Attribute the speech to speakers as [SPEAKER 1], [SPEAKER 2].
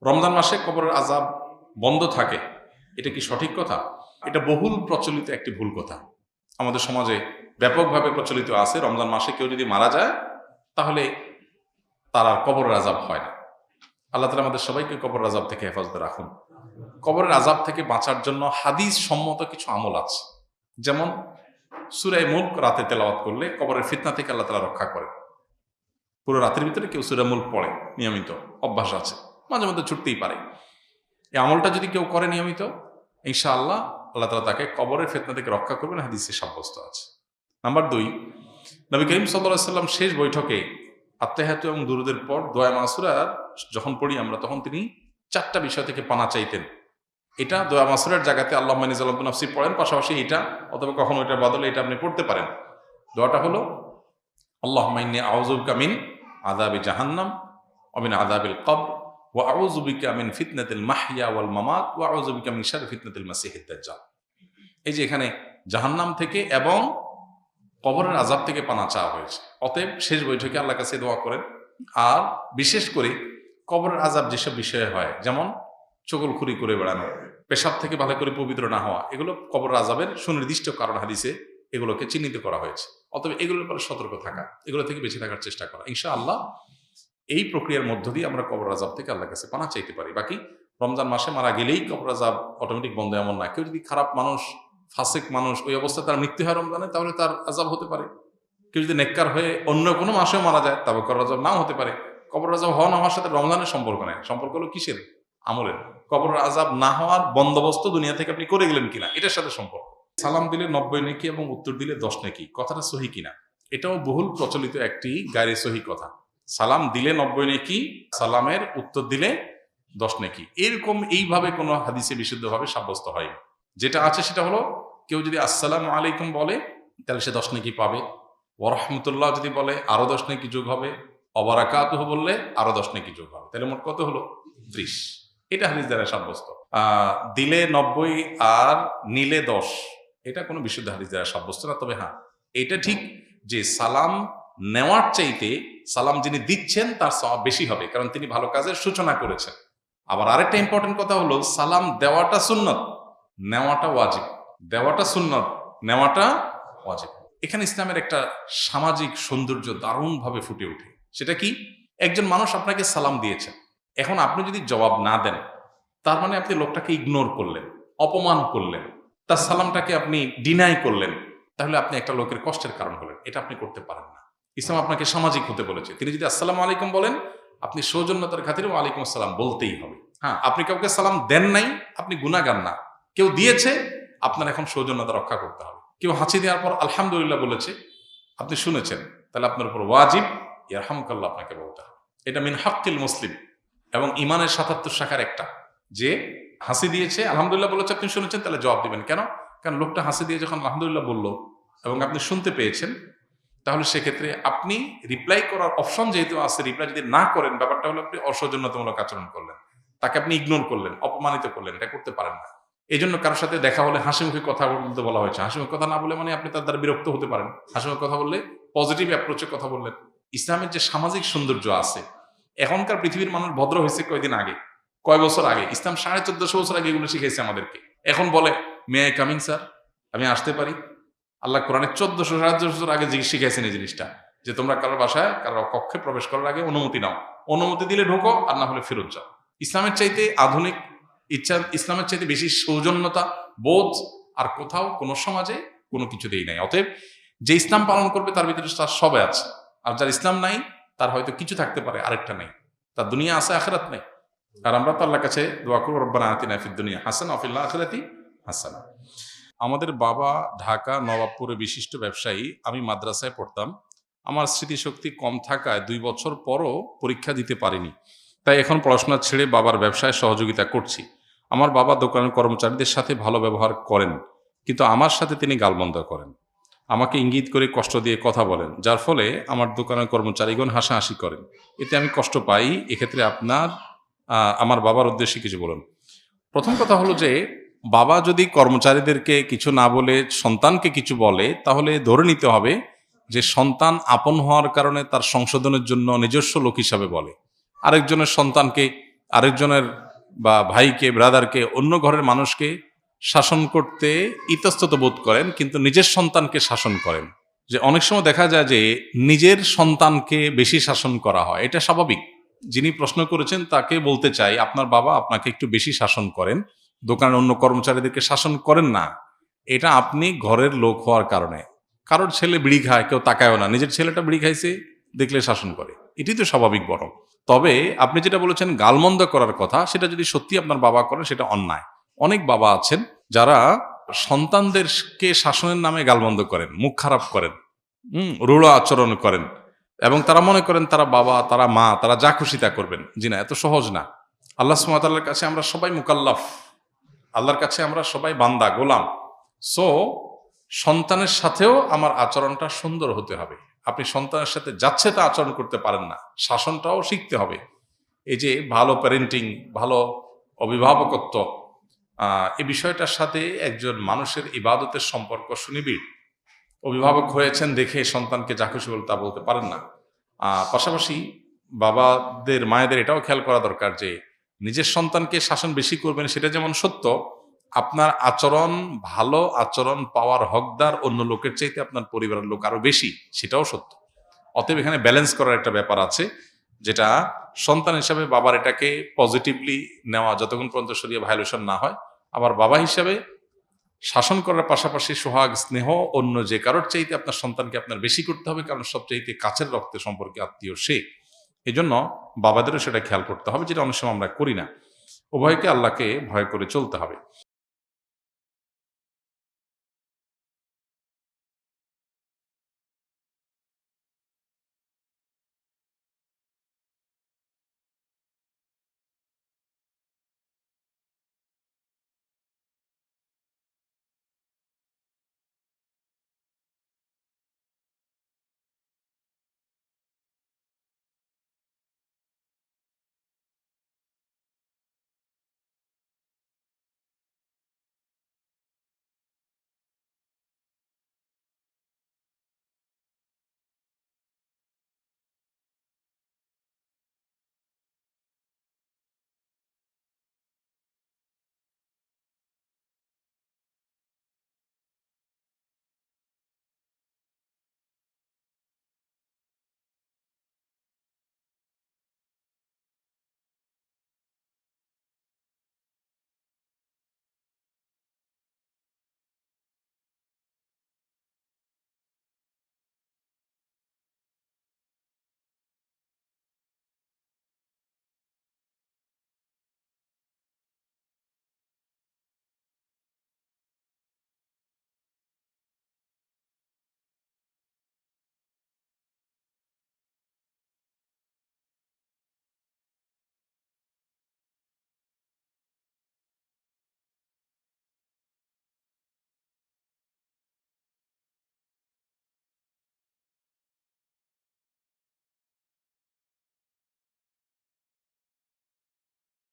[SPEAKER 1] রমজান মাসে কবরের আযাব বন্ধ থাকে, এটা কি সঠিক কথা? এটা বহুল প্রচলিত একটি ভুল কথা। আমাদের সমাজে ব্যাপকভাবে প্রচলিত আছে, রমজান মাসে কেউ যদি মারা যায় তাহলে তার আর কবরের আযাব হয় না। আল্লাহ তাআলা আমাদের সবাইকে কবরের আযাব থেকে হেফাজতে রাখুন। কবরের আযাব থেকে বাঁচার জন্য হাদিস সম্মত কিছু আমল আছে, যেমন সূরা মুলক রাতে তেলাওয়াত করলে কবরের ফিতনা থেকে আল্লাহ তাআলা রক্ষা করে। পুরো রাতের ভিতরে কেউ সূরা মুলক পড়ে, নিয়মিত অভ্যাস আছে, মাঝে মধ্যে ছুটতেই পারে, এই আমলটা যদি কেউ করে নিয়মিত, ইনশাআল্লাহ আল্লাহ তাআলা তাকে কবরের ফিতনা থেকে রক্ষা করবেন, হাদিসে সাব্যস্ত আছে। নাম্বার 2, নবী করিম সাল্লাল্লাহু আলাইহি ওয়াসাল্লাম শেষ বৈঠকে আত্তাহিয়াতু এবং দুরুদের পর দোয়া মাসুরা যখন পড়ি আমরা, তখন তিনি 4টা বিষয় থেকে পানা চাইতেন। এটা দোয়া মাসুরার জায়গাতে আল্লাহুম্মা ইন্নী যালামতু নাফসি পড়েন, পাশাপাশি এটা অথবা কখনো এটার বদলে এটা আপনি পড়তে পারেন। দোয়াটা হলো আল্লাহুম্মা ইন্নী আউযু বিকা মিন আযাবি জাহান্নাম ওয়া মিন আযাবিল কবর ওয়া আউযু বিকা মিন ফিতনাতিল মাহইয়া ওয়াল মামাত ওয়া আউযু বিকা মিন শাররি ফিতনাতিল মাসিহিদ দাজ্জাল। এই যে এখানে জাহান্নাম থেকে এবং কবরের আযাব থেকে পানা চাওয়া হয়েছে। অতএব শেষ বৈঠকে আল্লাহর কাছে দোয়া করেন। আর বিশেষ করে কবরের আযাব যেসব বিষয়ে হয়, যেমন চগলখুরি করে বেড়ানো, পেশাব থেকে ভালো করে পবিত্র না হওয়া, এগুলো কবরের আযাবের সুনির্দিষ্ট কারণ হাদিসে এগুলোকে চিহ্নিত করা হয়েছে। অতএব এগুলোর ব্যাপারে সতর্ক থাকা, এগুলো থেকে বেঁচে থাকার চেষ্টা করা, ইনশাআল্লাহ এই প্রক্রিয়ার মধ্য দিয়ে আমরা কবর আযাব থেকে আল্লাহর কাছে পানা চাইতে পারি। বাকি রমজান মাসে মারা গেলেই কবর আযাব অটোমেটিক বন্ধ এমন না। কেউ যদি খারাপ মানুষ, ফাসিক মানুষ, ওই অবস্থায় তার মৃত্যু হয় রমজানে, তাহলে তার আযাব হতে পারে। কেউ যদি নেককার হয়ে অন্য কোনো মাসেও মারা যায়, তবে কবর আযাব নাও হতে পারে। কবর আযাব হওয়া না হওয়ার সাথে রমজানের সম্পর্ক নেই, সম্পর্ক হলো কিসের? আমলের। কবর আযাব না হওয়ার বন্দোবস্ত দুনিয়া থেকে আপনি করে গেলেন কিনা, এটার সাথে সম্পর্ক। সালাম দিলে 90 নেকি এবং উত্তর দিলে 10 নেকি, কথাটা সহি কিনা? এটাও বহুল প্রচলিত একটি গায়রে সহি কথা। সালাম দিলে 90 নেকি, সালামের উত্তর দিলে 10 নেকি, এরকম এইভাবে কোনো হাদিসে বিশুদ্ধভাবে সাব্যস্ত হয়নি। যেটা আছে সেটা হলো, কেউ যদি আসসালামু আলাইকুম বলে তাহলে সে 10 নেকি পাবে, ওয়া রাহমাতুল্লাহ যদি বলে আরো 10 নেকি যোগ হবে, ওয়া বারাকাতুহু বললে আরো 10 নেকি যোগ হবে, তাহলে মোট কত হলো? 30। এটা হাদিস দ্বারা সাব্যস্ত। দিলে 90 আর নিলে 10, এটা কোনো বিশুদ্ধ হাদিস দ্বারা সাব্যস্ত না। তবে হ্যাঁ, এটা ঠিক যে সালাম নেওয়ার চাইতে সালাম যিনি দিচ্ছেন তার সওয়াব বেশি হবে, কারণ তিনি ভালো কাজের সূচনা করেছেন। আবার আরেকটা ইম্পর্টেন্ট কথা হলো, সালাম দেওয়াটা সুন্নত, নেওয়াটা ওয়াজিব। দেওয়াটা সুন্নত, নেওয়াটা ওয়াজিব। এখানে ইসলামের একটা সামাজিক সৌন্দর্য দারুণভাবে ফুটে ওঠে। সেটা কি? একজন মানুষ আপনাকে সালাম দিয়েছেন, এখন আপনি যদি জবাব না দেন, তার মানে আপনি লোকটাকে ইগনোর করলেন, অপমান করলেন, তার সালামটাকে আপনি ডিনাই করলেন, তাহলে আপনি একটা লোকের কষ্টের কারণ হলেন। এটা আপনি করতে পারেন না। ইসলাম আপনাকে সামাজিক হতে বলেছে। তিনি যদি আসসালামু আলাইকুম বলেন, আপনি সৌজন্যতার খাতিরে ওয়ালাইকুম আসসালাম বলতেই হবে। হ্যাঁ, আপনি কাউকে সালাম দেন নাই, আপনি গুনাহগার না। কেউ দিয়েছে, আপনার এখন সৌজন্যতা রক্ষা করতে হবে। কেউ হাঁচি দেওয়ার পর আলহামদুলিল্লাহ বলেছে, আপনি শুনেছেন, তাহলে আপনার উপর ওয়াজিব ইয়ারহামুকাল্লাহ আপনাকে বলতে হবে। এটা মিন হাক্কিল মুসলিম এবং ইমানের ৭৭ শাখার একটা, যে হাসি দিয়েছে, আলহামদুলিল্লাহ বলেছে, আপনি শুনেছেন, তাহলে জবাব দিবেন। কেন? কারণ লোকটা হাসি দিয়ে যখন আলহামদুলিল্লাহ বলল এবং আপনি শুনতে পেয়েছেন, তাহলে সেক্ষেত্রে আপনি রিপ্লাই করার অপশন যেহেতু আছে, রিপ্লাই যদি না করেন, ব্যাপারটা হলো আপনি অসৌজন্যতামূলক আচরণ করলেন, তাকে আপনি ইগনোর করলেন, অপমানিত করলেন। এটা করতে পারেন না। এই জন্য কারোর সাথে দেখা হলে হাসি মুখে কথা বলতে বলা হয়েছে। হাসি মুখে কথা না বলে মানে আপনি তার দ্বারা বিরক্ত হতে পারেন। হাসি মুখে কথা বললে পজিটিভ অ্যাপ্রোচে কথা বললেন। ইসলামের যে সামাজিক সৌন্দর্য আছে, এখনকার পৃথিবীর মানুষ ভদ্র হয়েছে কয়দিন আগে, কয় বছর আগে। ইসলাম 1450 বছর আগে এগুলো শিখেছে আমাদেরকে। এখন বলে মে আই কামিং স্যার, আমি আসতে পারি? আল্লাহ কোরআনে 1400-1500 বছর আগে শিখেছেন এই জিনিসটা, যে তোমরা কারোর বাসায়, কারোর কক্ষে প্রবেশ করার আগে অনুমতি নাও, অনুমতি দিলে ঢোকো, আর না হলে ফেরত যাও। ইসলামের চাইতে আধুনিক ইসলামের চাইতে বেশি সৌজন্যতা বোধ আর কোথাও কোনো সমাজে কোনো কিছুতেই নাই। অতএব যে ইসলাম পালন করবে তার ভিতরে তার সবে আছে, আর যার ইসলাম নাই তার হয়তো কিছু থাকতে পারে, আরেকটা নেই, তার দুনিয়া আছে আখিরাত নেই। আর আমরা তো আল্লাহর কাছে দোয়া করব, রব্বানা আতিনা ফিদ দুনিয়া হাসানা ওয়া ফিল আখিরাতি হাসানা। আমাদের বাবা ঢাকা নবাবপুরে বিশিষ্ট ব্যবসায়ী। আমি মাদ্রাসায় পড়তাম। আমার স্মৃতিশক্তি কম থাকায় 2 বছর পরও পরীক্ষা দিতে পারিনি, তাই এখন পড়াশোনা ছেড়ে বাবার ব্যবসায় সহযোগিতা করছি। আমার বাবা দোকানের কর্মচারীদের সাথে ভালো ব্যবহার করেন, কিন্তু আমার সাথে তিনি গালমন্দ করেন, আমাকে ইঙ্গিত করে কষ্ট দিয়ে কথা বলেন, যার ফলে আমার দোকানের কর্মচারীগণ হাসাহাসি করেন। এতে আমি কষ্ট পাই। এক্ষেত্রে আমার বাবার উদ্দেশ্যে কিছু বলুন। প্রথম কথা হলো যে, বাবা যদি কর্মচারীদেরকে কিছু না বলে সন্তানকে কিছু বলে, তাহলে ধরে নিতে হবে যে সন্তান আপন হওয়ার কারণে তার সংশোধনের জন্য নিজস্ব লোক হিসাবে বলে। আরেকজনের সন্তানকে আরেকজনের বা ভাইকে, ব্রাদারকে, অন্য ঘরের মানুষকে শাসন করতে ইতস্তত বোধ করেন, কিন্তু নিজের সন্তানকে শাসন করেন। যে অনেক সময় দেখা যায় যে নিজের সন্তানকে বেশি শাসন করা হয়, এটা স্বাভাবিক। যিনি প্রশ্ন করেছেন তাকে বলতে চাই, আপনার বাবা আপনাকে একটু বেশি শাসন করেন, দোকানের অন্য কর্মচারীদেরকে শাসন করেন না। এটা আপনি ঘরের লোক হওয়ার কারণে। কারোর ছেলে বিড়ি খায়, কেউ তাকায়ও না, নিজের ছেলেটা বিড়ি খাইছে দেখলে শাসন করে, এটাই তো স্বাভাবিক। বরং তবে আপনি যেটা বলেছেন গালমন্দ করার কথা, সেটা যদি সত্যি আপনার বাবা করেন সেটা অন্যায়। অনেক বাবা আছেন যারা সন্তানদেরকে শাসনের নামে গালমন্দ করেন, মুখ খারাপ করেন, রূঢ় আচরণ করেন, এবং তারা মনে করেন তারা বাবা, তারা মা, তারা যা খুশি তা করবেন। জি না, এত সহজ না। আল্লাহ সুবহানাহু ওয়া তাআলার কাছে আমরা সবাই মুকাল্লাফ, আল্লাহর কাছে আমরা সবাই বান্দা, গোলাম। সো সন্তানের সাথেও আমার আচরণটা সুন্দর হতে হবে। আপনি সন্তানের সাথে যাচ্ছে তা আচরণ করতে পারেন না, শাসনটাও শিখতে হবে। এই যে ভালো প্যারেন্টিং, ভালো অভিভাবকত্ব, এই বিষয়টার সাথে একজন মানুষের ইবাদতের সম্পর্ক সুনিবিড়। অভিভাবক হয়েছেন দেখে সন্তানকে যা খুশি বলে তা বলতে পারেন না। পাশাপাশি বাবাদের, মায়েদের এটাও খেয়াল করা দরকার যে নিজের সন্তানকে শাসন বেশি করবেন সেটা যেমন সত্য, আপনার আচরণ, ভালো আচরণ পাওয়ার হকদার অন্য লোকের চাইতে আপনার পরিবারের লোক আরো বেশি, সেটাও সত্য। অতএব এখানে ব্যালেন্স করার একটা ব্যাপার আছে, যেটা সন্তান হিসাবে বাবার এটাকে পজিটিভলি নেওয়া যতক্ষণ পর্যন্ত শরীরে ভায়োলেশন না হয়। আবার বাবা হিসাবে শাসন করার পাশাপাশি সোহাগ, স্নেহ অন্য যে কারোর চাইতে আপনার সন্তানকে আপনার বেশি করতে হবে, কারণ সবচাইতে কাছের রক্তের সম্পর্কে আত্মীয় সে। এই জন্য বাবাদেরও সেটা খেয়াল করতে হবে, যেটা অনেক সময় আমরা করি না। উভয়কে আল্লাহকে ভয় করে চলতে হবে।